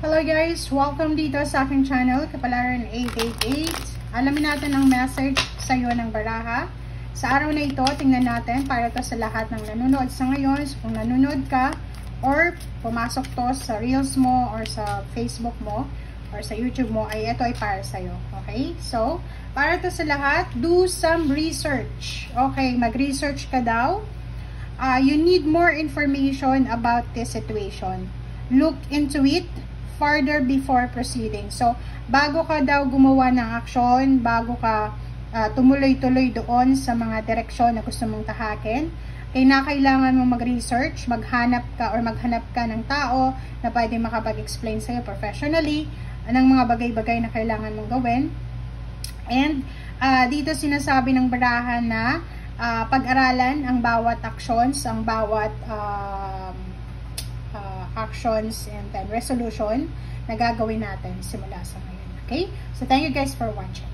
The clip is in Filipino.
Hello guys! Welcome dito sa aking channel, Kapalaran 888. Alamin natin ang message sa iyo ng baraha. Sa araw na ito, tingnan natin para to sa lahat ng nanonood sa ngayon. So, kung nanonood ka or pumasok to sa Reels mo or sa Facebook mo or sa YouTube mo, ay ito ay para sa iyo. Okay? So, para to sa lahat, do some research. Okay, mag-research ka daw. You need more information about this situation. Look into it further before proceeding. So, bago ka daw gumawa ng aksyon, bago ka tumuloy-tuloy doon sa mga direksyon na gusto mong tahakin, kailangan mo mag-research, maghanap ka ng tao na pwedeng makapag-explain sa'yo professionally ng mga bagay-bagay na kailangan mong gawin. And, dito sinasabi ng baraha na pag-aralan ang bawat actions, ang bawat actions and then resolution na gagawin natin simula sa ngayon. Okay? So, thank you guys for watching.